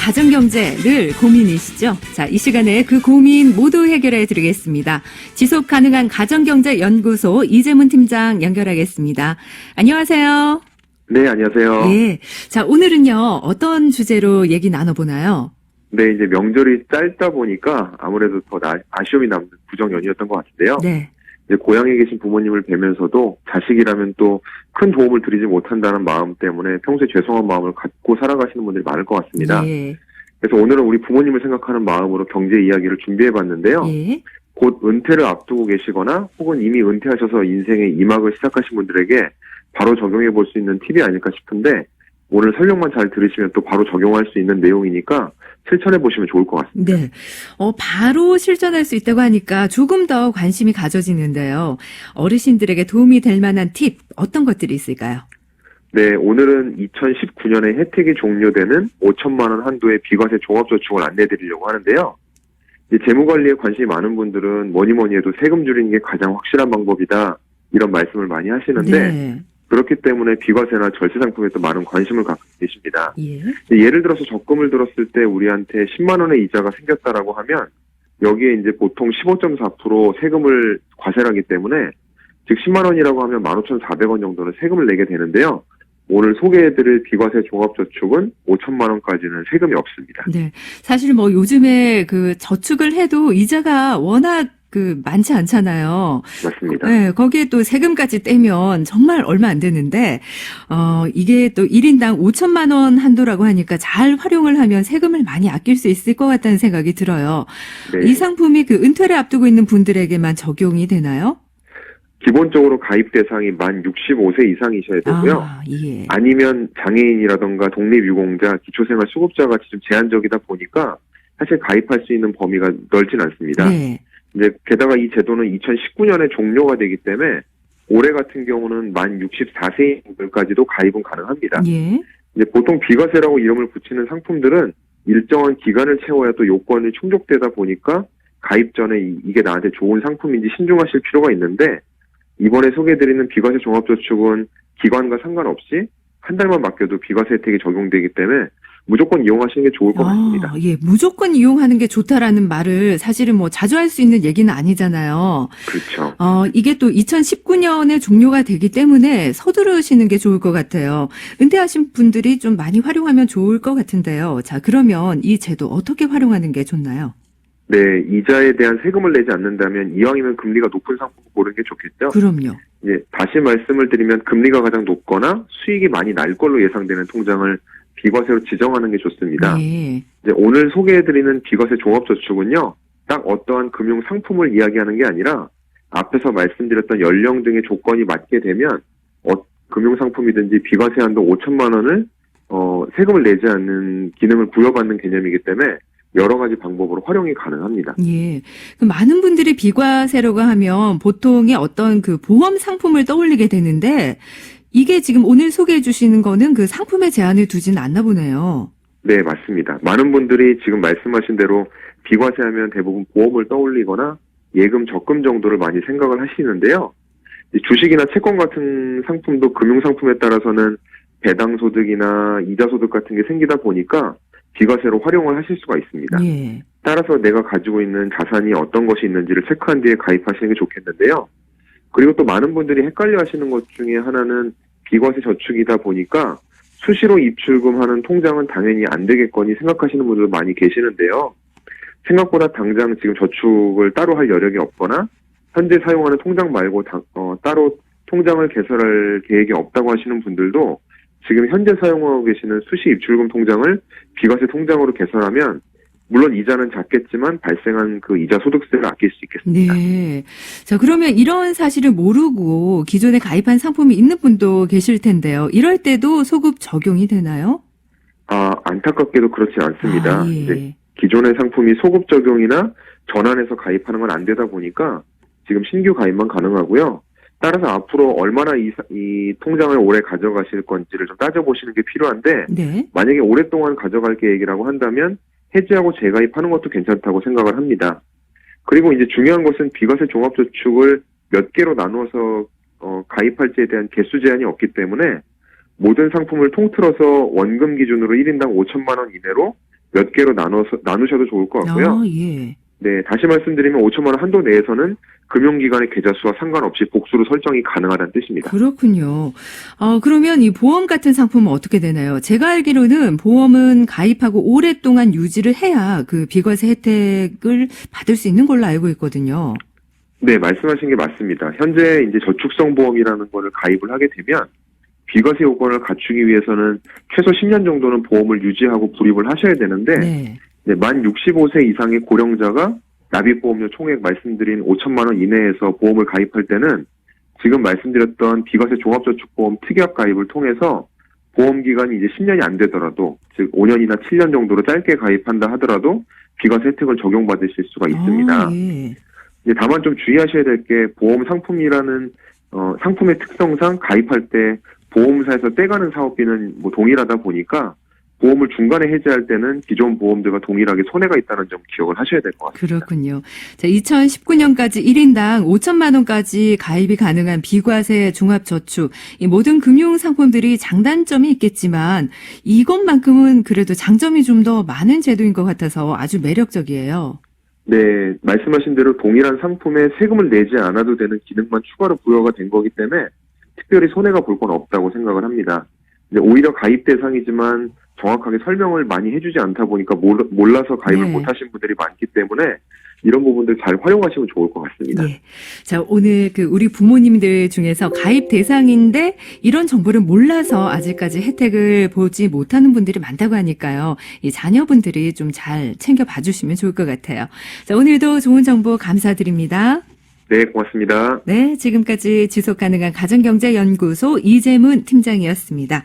가정경제 늘 고민이시죠? 자, 이 시간에 그 고민 모두 해결해 드리겠습니다. 지속가능한 가정경제연구소 이재문 팀장 연결하겠습니다. 안녕하세요. 네, 안녕하세요. 예. 자, 오늘은요, 어떤 주제로 얘기 나눠보나요? 네, 이제 명절이 짧다 보니까 아무래도 더 아쉬움이 남는 구정연이었던 것 같은데요. 네. 이제 고향에 계신 부모님을 뵈면서도 자식이라면 또 큰 도움을 드리지 못한다는 마음 때문에 평소에 죄송한 마음을 갖고 살아가시는 분들이 많을 것 같습니다. 예. 그래서 오늘은 우리 부모님을 생각하는 마음으로 경제 이야기를 준비해봤는데요. 예. 곧 은퇴를 앞두고 계시거나 혹은 이미 은퇴하셔서 인생의 2막을 시작하신 분들에게 바로 적용해 볼 수 있는 팁이 아닐까 싶은데 오늘 설명만 잘 들으시면 또 바로 적용할 수 있는 내용이니까 실천해 보시면 좋을 것 같습니다. 네. 바로 실천할 수 있다고 하니까 조금 더 관심이 가져지는데요. 어르신들에게 도움이 될 만한 팁, 어떤 것들이 있을까요? 네, 오늘은 2019년에 혜택이 종료되는 5천만 원 한도의 비과세 종합저축을 안내해 드리려고 하는데요. 재무관리에 관심이 많은 분들은 뭐니 해도 세금 줄이는 게 가장 확실한 방법이다. 이런 말씀을 많이 하시는데 네. 그렇기 때문에 비과세나 절세 상품에 또 많은 관심을 갖고 계십니다. 예. 예를 들어서 적금을 들었을 때 우리한테 10만 원의 이자가 생겼다라고 하면 여기에 이제 보통 15.4% 세금을 과세하기 때문에 즉 10만 원이라고 하면 15,400원 정도는 세금을 내게 되는데요. 오늘 소개해드릴 비과세 종합저축은 5천만 원까지는 세금이 없습니다. 네. 사실 뭐 요즘에 그 저축을 해도 이자가 워낙 많지 않잖아요. 맞습니다. 네, 거기에 또 세금까지 떼면 정말 얼마 안 되는데, 이게 또 1인당 5천만 원 한도라고 하니까 잘 활용을 하면 세금을 많이 아낄 수 있을 것 같다는 생각이 들어요. 네. 이 상품이 은퇴를 앞두고 있는 분들에게만 적용이 되나요? 기본적으로 가입 대상이 만 65세 이상이셔야 되고요. 예. 아니면 장애인이라던가 독립유공자, 기초생활수급자 같이 좀 제한적이다 보니까 사실 가입할 수 있는 범위가 넓진 않습니다. 네. 이제 게다가 이 제도는 2019년에 종료가 되기 때문에 올해 같은 경우는 만 64세인들까지도 가입은 가능합니다. 예. 이제 보통 비과세라고 이름을 붙이는 상품들은 일정한 기간을 채워야 또 요건이 충족되다 보니까 가입 전에 이게 나한테 좋은 상품인지 신중하실 필요가 있는데 이번에 소개해드리는 비과세 종합저축은 기간과 상관없이 한 달만 맡겨도 비과세 혜택이 적용되기 때문에 무조건 이용하시는 게 좋을 것 같습니다. 예, 무조건 이용하는 게 좋다라는 말을 사실은 뭐 자주 할 수 있는 얘기는 아니잖아요. 그렇죠. 이게 또 2019년에 종료가 되기 때문에 서두르시는 게 좋을 것 같아요. 은퇴하신 분들이 좀 많이 활용하면 좋을 것 같은데요. 자, 그러면 이 제도 어떻게 활용하는 게 좋나요? 네, 이자에 대한 세금을 내지 않는다면 이왕이면 금리가 높은 상품을 고르는 게 좋겠죠. 그럼요. 예, 다시 말씀을 드리면 금리가 가장 높거나 수익이 많이 날 걸로 예상되는 통장을 비과세로 지정하는 게 좋습니다. 네. 이제 오늘 소개해드리는 비과세 종합저축은요, 딱 어떠한 금융 상품을 이야기하는 게 아니라 앞에서 말씀드렸던 연령 등의 조건이 맞게 되면 금융 상품이든지 비과세 한도 5천만 원을 세금을 내지 않는 기능을 부여받는 개념이기 때문에 여러 가지 방법으로 활용이 가능합니다. 예. 많은 분들이 비과세라고 하면 보통의 어떤 보험 상품을 떠올리게 되는데 이게 지금 오늘 소개해 주시는 거는 그 상품에 제한을 두지는 않나 보네요. 네, 맞습니다. 많은 분들이 지금 말씀하신 대로 비과세하면 대부분 보험을 떠올리거나 예금, 적금 정도를 많이 생각을 하시는데요. 주식이나 채권 같은 상품도 금융상품에 따라서는 배당소득이나 이자소득 같은 게 생기다 보니까 비과세로 활용을 하실 수가 있습니다. 예. 따라서 내가 가지고 있는 자산이 어떤 것이 있는지를 체크한 뒤에 가입하시는 게 좋겠는데요. 그리고 또 많은 분들이 헷갈려 하시는 것 중에 하나는 비과세 저축이다 보니까 수시로 입출금하는 통장은 당연히 안 되겠거니 생각하시는 분들도 많이 계시는데요. 생각보다 당장 지금 저축을 따로 할 여력이 없거나 현재 사용하는 통장 말고 따로 통장을 개설할 계획이 없다고 하시는 분들도 지금 현재 사용하고 계시는 수시 입출금 통장을 비과세 통장으로 개설하면 물론 이자는 작겠지만 발생한 그 이자 소득세를 아낄 수 있겠습니다. 네. 자, 그러면 이런 사실을 모르고 기존에 가입한 상품이 있는 분도 계실 텐데요. 이럴 때도 소급 적용이 되나요? 안타깝게도 그렇지 않습니다. 예. 이제 기존의 상품이 소급 적용이나 전환해서 가입하는 건 안 되다 보니까 지금 신규 가입만 가능하고요. 따라서 앞으로 얼마나 이 통장을 오래 가져가실 건지를 좀 따져보시는 게 필요한데 네. 만약에 오랫동안 가져갈 계획이라고 한다면 해지하고 재가입하는 것도 괜찮다고 생각을 합니다. 그리고 이제 중요한 것은 비과세 종합저축을 몇 개로 나누어서 가입할지에 대한 개수 제한이 없기 때문에 모든 상품을 통틀어서 원금 기준으로 1인당 5천만 원 이내로 몇 개로 나누셔도 좋을 것 같고요. 예. 네, 다시 말씀드리면 5천만 원 한도 내에서는 금융기관의 계좌 수와 상관없이 복수로 설정이 가능하다는 뜻입니다. 그렇군요. 그러면 이 보험 같은 상품은 어떻게 되나요? 제가 알기로는 보험은 가입하고 오랫동안 유지를 해야 그 비과세 혜택을 받을 수 있는 걸로 알고 있거든요. 네, 말씀하신 게 맞습니다. 현재 이제 저축성 보험이라는 거를 가입을 하게 되면 비과세 요건을 갖추기 위해서는 최소 10년 정도는 보험을 유지하고 불입을 하셔야 되는데 네. 네, 만 65세 이상의 고령자가 납입보험료 총액 말씀드린 5천만 원 이내에서 보험을 가입할 때는 지금 말씀드렸던 비과세 종합저축보험 특약 가입을 통해서 보험기간이 이제 10년이 안 되더라도 즉 5년이나 7년 정도로 짧게 가입한다 하더라도 비과세 혜택을 적용받으실 수가 있습니다. 예. 다만 좀 주의하셔야 될 게 보험 상품이라는 상품의 특성상 가입할 때 보험사에서 떼가는 사업비는 뭐 동일하다 보니까 보험을 중간에 해지할 때는 기존 보험들과 동일하게 손해가 있다는 점 기억을 하셔야 될 것 같습니다. 그렇군요. 자, 2019년까지 1인당 5천만 원까지 가입이 가능한 비과세 종합저축. 이 모든 금융상품들이 장단점이 있겠지만 이것만큼은 그래도 장점이 좀 더 많은 제도인 것 같아서 아주 매력적이에요. 네, 말씀하신 대로 동일한 상품에 세금을 내지 않아도 되는 기능만 추가로 부여가 된 거기 때문에 특별히 손해가 볼 건 없다고 생각을 합니다. 이제 오히려 가입 대상이지만 정확하게 설명을 많이 해주지 않다 보니까 몰라서 가입을 네. 못하신 분들이 많기 때문에 이런 부분들 잘 활용하시면 좋을 것 같습니다. 예. 자, 오늘 우리 부모님들 중에서 가입 대상인데 이런 정보를 몰라서 아직까지 혜택을 보지 못하는 분들이 많다고 하니까요. 이 자녀분들이 좀 잘 챙겨봐 주시면 좋을 것 같아요. 자, 오늘도 좋은 정보 감사드립니다. 네, 고맙습니다. 네, 지금까지 지속가능한 가정경제연구소 이재문 팀장이었습니다.